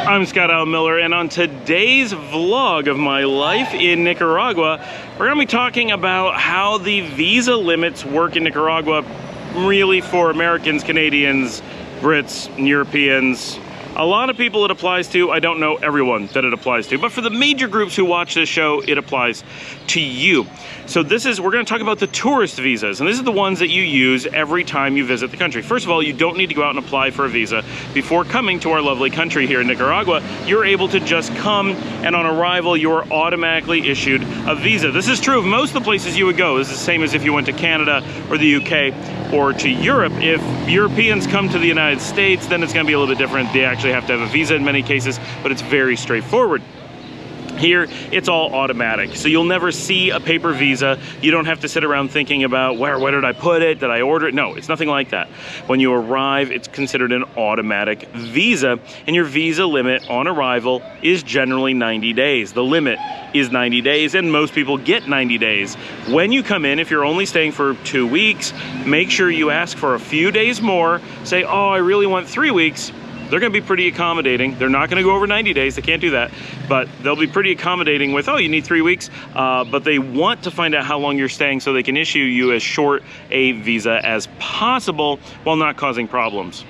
I'm Scott Al Miller, and on today's vlog of my life in Nicaragua, we're going to be talking about how the visa limits work in Nicaragua, really for Americans, Canadians, Brits, and Europeans. A lot of people it applies to. I don't know everyone that it applies to, but for the major groups who watch this show, it applies to you. So we're going to talk about the tourist visas, and this is the ones that you use every time you visit the country. First of all, you don't need to go out and apply for a visa before coming to our lovely country here in Nicaragua. You're able to just come, and on arrival, you're automatically issued a visa. This is true of most of the places you would go. This is the same as if you went to Canada or the UK or to Europe. If Europeans come to the United States, then it's going to be a little bit different. They actually have to have a visa in many cases, but it's very straightforward. Here, it's all automatic. So you'll never see a paper visa. You don't have to sit around thinking about where did I put it? Did I order it? No, it's nothing like that. When you arrive, it's considered an automatic visa, and your visa limit on arrival is generally 90 days. The limit is 90 days, and most people get 90 days. When you come in, if you're only staying for 2 weeks, make sure you ask for a few days more. Say, oh, I really want 3 weeks. They're going to be pretty accommodating. They're not going to go over 90 days. They can't do that. But they'll be pretty accommodating with, oh, you need 3 weeks. But they want to find out how long you're staying so they can issue you as short a visa as possible while not causing problems.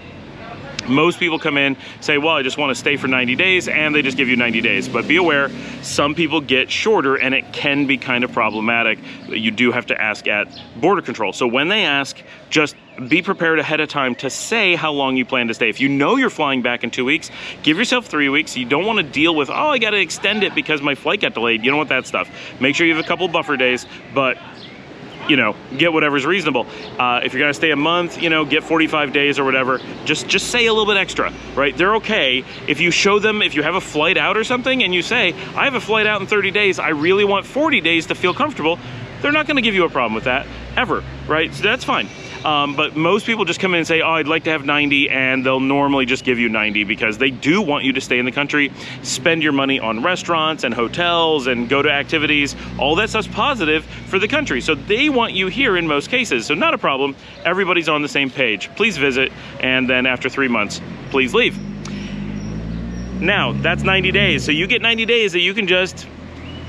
Most people come in, say, well, I just want to stay for 90 days, and they just give you 90 days. But be aware, some people get shorter, and it can be kind of problematic. You do have to ask at border control. So when they ask, just be prepared ahead of time to say how long you plan to stay. If you know you're flying back in 2 weeks, give yourself 3 weeks. You don't want to deal with, oh, I got to extend it because my flight got delayed. You don't want that stuff. Make sure you have a couple buffer days, but you know, get whatever's reasonable. If you're gonna stay a month, you know, get 45 days or whatever. Just say a little bit extra, right? They're okay. If you show them, if you have a flight out or something and you say, I have a flight out in 30 days, I really want 40 days to feel comfortable, they're not gonna give you a problem with that, ever, right? So that's fine. But most people just come in and say, oh, I'd like to have 90, and they'll normally just give you 90 because they do want you to stay in the country, spend your money on restaurants and hotels and go to activities. All that stuff's positive for the country. So they want you here in most cases. So not a problem. Everybody's on the same page. Please visit, and then after 3 months, please leave. Now, that's 90 days. So you get 90 days that you can just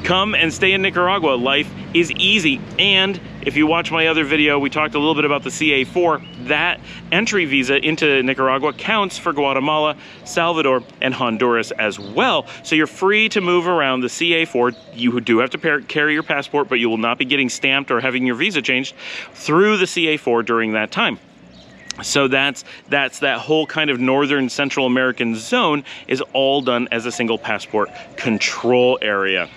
come and stay in Nicaragua. Life is easy. And if you watch my other video, we talked a little bit about the CA4. That entry visa into Nicaragua counts for Guatemala, Salvador, and Honduras as well. So you're free to move around the CA4. You do have to carry your passport, but you will not be getting stamped or having your visa changed through the CA4 during that time. So that's that whole kind of northern Central American zone is all done as a single passport control area.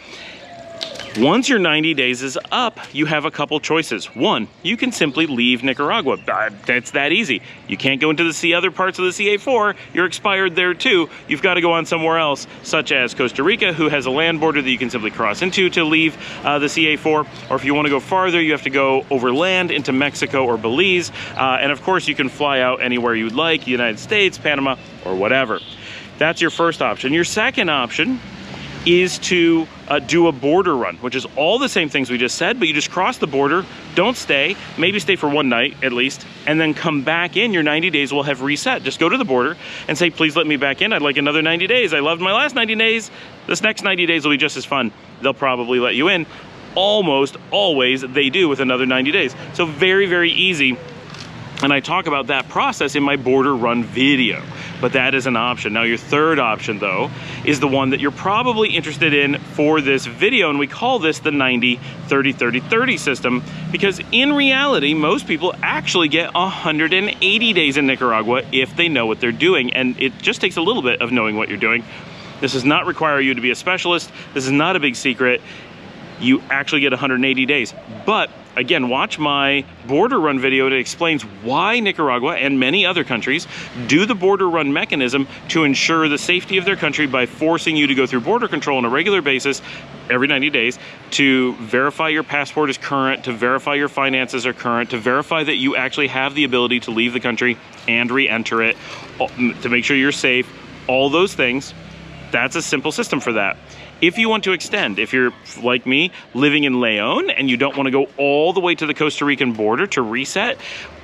Once your 90 days is up, you have a couple choices. One, you can simply leave Nicaragua. It's that easy. You can't go into the other parts of the CA4. You're expired there too. You've got to go on somewhere else, such as Costa Rica, who has a land border that you can simply cross into to leave the CA4. Or if you want to go farther, you have to go over land into Mexico or Belize. And of course, you can fly out anywhere you'd like, United States, Panama, or whatever. That's your first option. Your second option is to do a border run, which is all the same things we just said, but you just cross the border, don't stay, maybe stay for one night at least, and then come back in. Your 90 days will have reset. Just go to the border and say, please let me back in. I'd like another 90 days. I loved my last 90 days. This next 90 days will be just as fun. They'll probably let you in. Almost always they do with another 90 days. So very, very easy. And I talk about that process in my border run video, but that is an option. Now your third option though, is the one that you're probably interested in for this video, and we call this the 90-30-30-30 system, because in reality, most people actually get 180 days in Nicaragua if they know what they're doing, and it just takes a little bit of knowing what you're doing. This does not require you to be a specialist. This is not a big secret. You actually get 180 days. But again, watch my border run video that explains why Nicaragua and many other countries do the border run mechanism to ensure the safety of their country by forcing you to go through border control on a regular basis every 90 days to verify your passport is current, to verify your finances are current, to verify that you actually have the ability to leave the country and re-enter it, to make sure you're safe, all those things. That's a simple system for that. If you want to extend, if you're like me, living in Leon and you don't want to go all the way to the Costa Rican border to reset,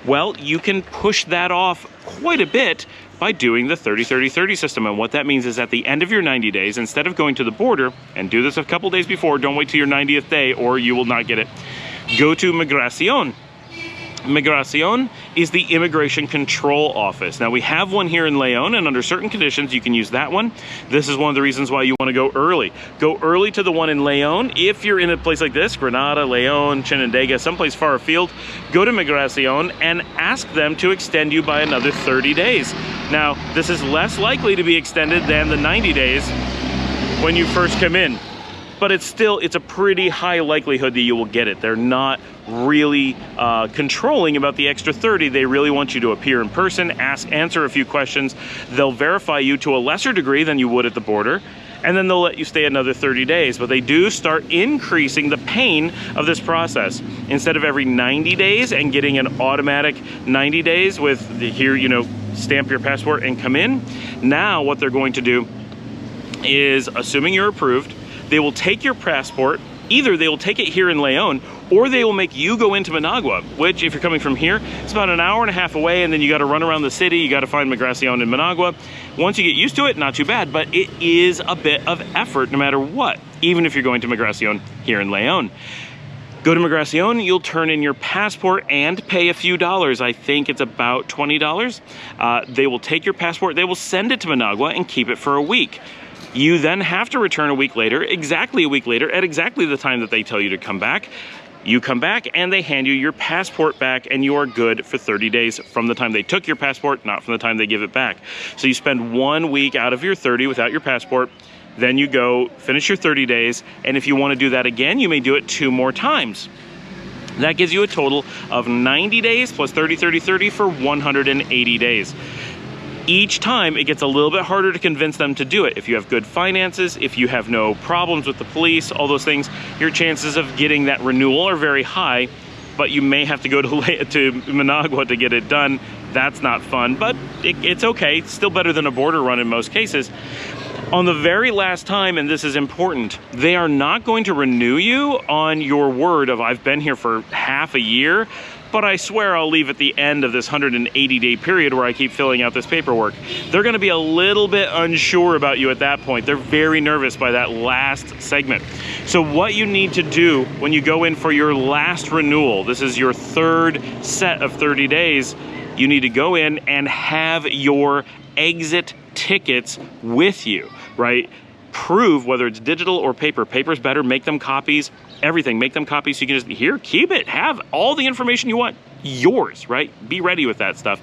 well, you can push that off quite a bit by doing the 30-30-30 system. And what that means is at the end of your 90 days, instead of going to the border, and do this a couple days before, don't wait till your 90th day or you will not get it, go to Migracion. Migracion is the immigration control office. Now we have one here in Leon, and under certain conditions you can use that one. This is one of the reasons why you want to go early. Go early to the one in Leon. If you're in a place like this, Granada, Leon, Chinandega, someplace far afield, go to Migracion and ask them to extend you by another 30 days. Now this is less likely to be extended than the 90 days when you first come in, but it's a pretty high likelihood that you will get it. They're not really controlling about the extra 30. They really want you to appear in person, answer a few questions. They'll verify you to a lesser degree than you would at the border, and then they'll let you stay another 30 days. But they do start increasing the pain of this process. Instead of every 90 days and getting an automatic 90 days with here, you know, stamp your passport and come in, now what they're going to do is, assuming you're approved, they will take your passport. Either they will take it here in Leon, or they will make you go into Managua, which, if you're coming from here, it's about an hour and a half away, and then you got to run around the city. You got to find Migracion in Managua. Once you get used to it, not too bad, but it is a bit of effort no matter what, even if you're going to Migracion here in Leon. Go to Migracion, you'll turn in your passport and pay a few dollars. I think it's about $20. They will take your passport, they will send it to Managua and keep it for a week. You then have to return a week later, exactly a week later, at exactly the time that they tell you to come back. You come back and they hand you your passport back, and you are good for 30 days from the time they took your passport, not from the time they give it back. So you spend 1 week out of your 30 without your passport, then you go finish your 30 days, and if you want to do that again, you may do it 2 more times. That gives you a total of 90 days plus 30-30-30 for 180 days. Each time it gets a little bit harder to convince them to do it. If you have good finances, if you have no problems with the police, all those things, your chances of getting that renewal are very high, but you may have to go to Managua to get it done. That's not fun, but it's okay. It's still better than a border run in most cases. On the very last time, and this is important, they are not going to renew you on your word of I've been here for half a year, but I swear I'll leave at the end of this 180-day period where I keep filling out this paperwork. They're going to be a little bit unsure about you at that point. They're very nervous by that last segment. So what you need to do when you go in for your last renewal, this is your 3rd set of 30 days, you need to go in and have your exit tickets with you, right? Prove whether it's digital or paper. Paper's better, make them copies, everything, make them copies so you can just, here, keep it, have all the information you want, yours, right? Be ready with that stuff.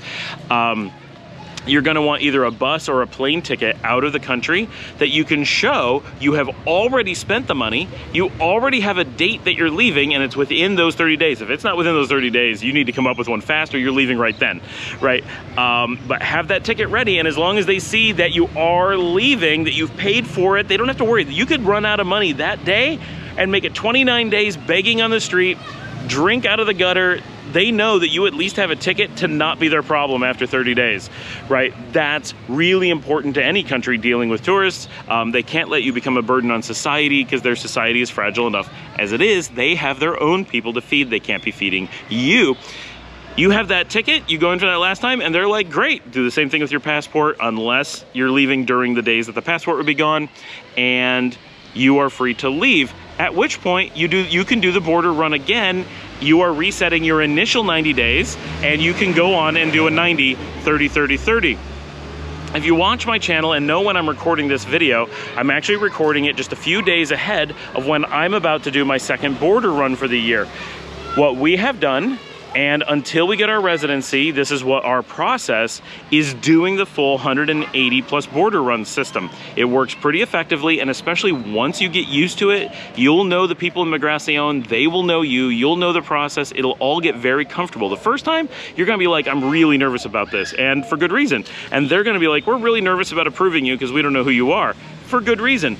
You're gonna want either a bus or a plane ticket out of the country that you can show you have already spent the money, you already have a date that you're leaving, and it's within those 30 days. If it's not within those 30 days, you need to come up with one fast or you're leaving right then, right? But have that ticket ready, and as long as they see that you are leaving, that you've paid for it, they don't have to worry. You could run out of money that day and make it 29 days begging on the street, drink out of the gutter. They know that you at least have a ticket to not be their problem after 30 days, right? That's really important to any country dealing with tourists. They can't let you become a burden on society because their society is fragile enough as it is. They have their own people to feed. They can't be feeding you. You have that ticket, you go in for that last time, and they're like, great, do the same thing with your passport unless you're leaving during the days that the passport would be gone, and you are free to leave. At which point you can do the border run again. You are resetting your initial 90 days, and you can go on and do a 90, 30, 30, 30. If you watch my channel and know when I'm recording this video, I'm actually recording it just a few days ahead of when I'm about to do my second border run for the year. What we have done, and until we get our residency, this is what our process is, doing the full 180 plus border run system. It works pretty effectively, and especially once you get used to it, you'll know the people in Migracion, they will know you, you'll know the process, it'll all get very comfortable. The first time, you're gonna be like, I'm really nervous about this, and for good reason. And they're gonna be like, we're really nervous about approving you because we don't know who you are, for good reason.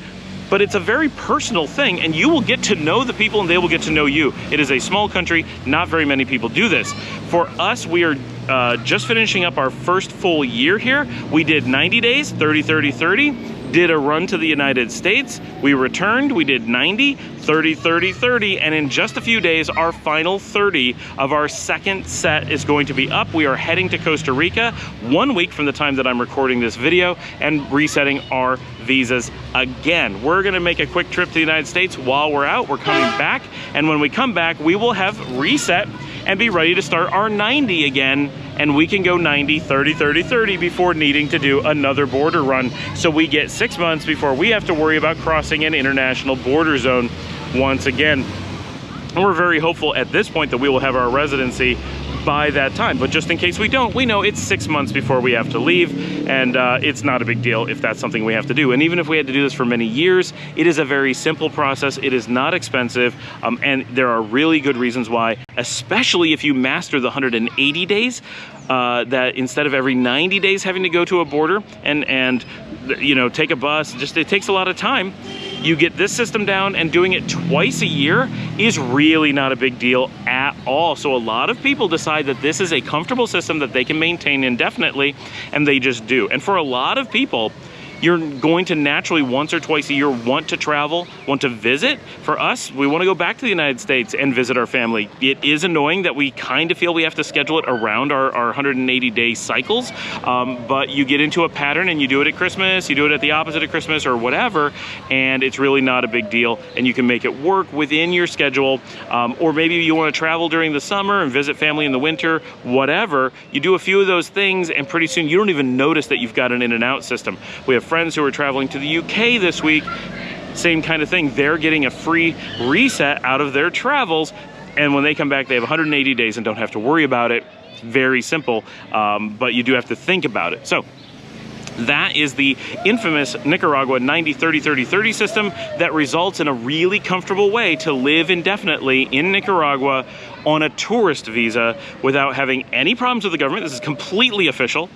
But it's a very personal thing, and you will get to know the people and they will get to know you. It is a small country, not very many people do this. For us, we are just finishing up our first full year here. We did 90 days, 30, 30, 30. did a run to the United States, we returned, we did 90, 30, 30, 30, and in just a few days, our final 30 of our second set is going to be up. We are heading to Costa Rica 1 week from the time that I'm recording this video and resetting our visas again. We're gonna make a quick trip to the United States while we're out. We're coming back, and when we come back, we will have reset and be ready to start our 90 again, and we can go 90, 30, 30, 30 before needing to do another border run. So we get 6 months before we have to worry about crossing an international border zone once again. And we're very hopeful at this point that we will have our residency by that time. But just in case we don't, we know it's 6 months before we have to leave, and it's not a big deal if that's something we have to do. And even if we had to do this for many years, it is a very simple process. It is not expensive, and there are really good reasons why, especially if you master the 180 days, that instead of every 90 days having to go to a border and you know, take a bus, just it takes a lot of time. You get this system down, and doing it twice a year is really not a big deal at all. So a lot of people decide that this is a comfortable system that they can maintain indefinitely, and they just do. And for a lot of people, you're going to naturally once or twice a year want to travel, want to visit. For us, we want to go back to the United States and visit our family. It is annoying that we kind of feel we have to schedule it around our 180-day cycles, but you get into a pattern and you do it at Christmas, you do it at the opposite of Christmas or whatever, and it's really not a big deal, and you can make it work within your schedule. Or maybe you want to travel during the summer and visit family in the winter, whatever. You do a few of those things, and pretty soon you don't even notice that you've got an in and out system. We have friends who are traveling to the UK this week, same kind of thing. They're getting a free reset out of their travels, and when they come back, they have 180 days and don't have to worry about it. It's very simple, but you do have to think about it. So that is the infamous Nicaragua 90, 30, 30, 30 system that results in a really comfortable way to live indefinitely in Nicaragua on a tourist visa without having any problems with the government. This is completely official.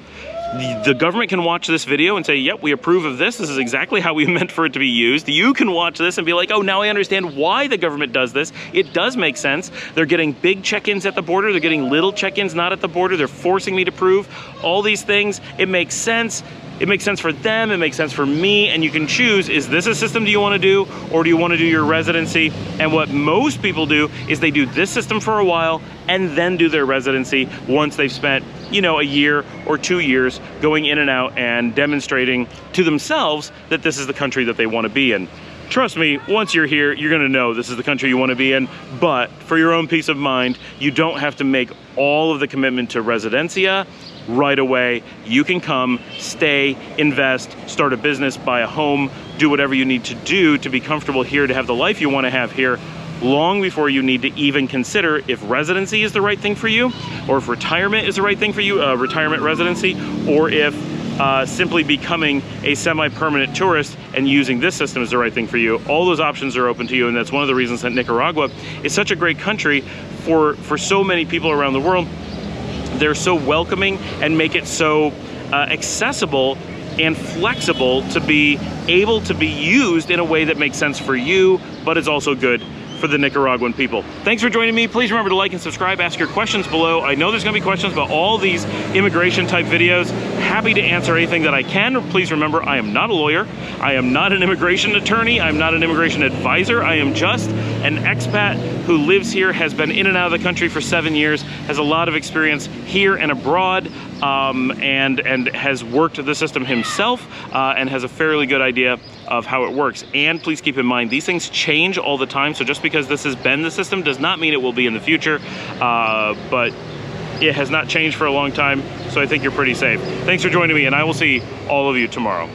The government can watch this video and say, yep, we approve of this. This is exactly how we meant for it to be used. You can watch this and be like, oh, now I understand why the government does this. It does make sense. They're getting big check-ins at the border. They're getting little check-ins not at the border. They're forcing me to prove all these things. It makes sense. It makes sense for them, it makes sense for me, and you can choose, is this a system do you want to do, or do you want to do your residency? And what most people do is they do this system for a while and then do their residency once they've spent, you know, a year or 2 years going in and out and demonstrating to themselves that this is the country that they want to be in. Trust me, once you're here, you're gonna know this is the country you want to be in, but for your own peace of mind, you don't have to make all of the commitment to residencia right away. You can come, stay, invest, start a business, buy a home, do whatever you need to do to be comfortable here, to have the life you want to have here, long before you need to even consider if residency is the right thing for you, or if retirement is the right thing for you, retirement residency, or if simply becoming a semi-permanent tourist and using this system is the right thing for you. All those options are open to you, and that's one of the reasons that Nicaragua is such a great country for so many people around the world. They're so welcoming and make it so accessible and flexible to be able to be used in a way that makes sense for you, but is also good for the Nicaraguan people. Thanks for joining me. Please remember to like and subscribe. Ask your questions below. I know there's gonna be questions about all these immigration type videos. Happy to answer anything that I can. Please remember, I am not a lawyer. I am not an immigration attorney. I'm not an immigration advisor. I am just an expat who lives here, has been in and out of the country for 7 years, has a lot of experience here and abroad, and has worked the system himself, and has a fairly good idea of how it works. And please keep in mind, these things change all the time, so just because this has been the system does not mean it will be in the future, but it has not changed for a long time, so I think you're pretty safe. Thanks for joining me, and I will see all of you tomorrow.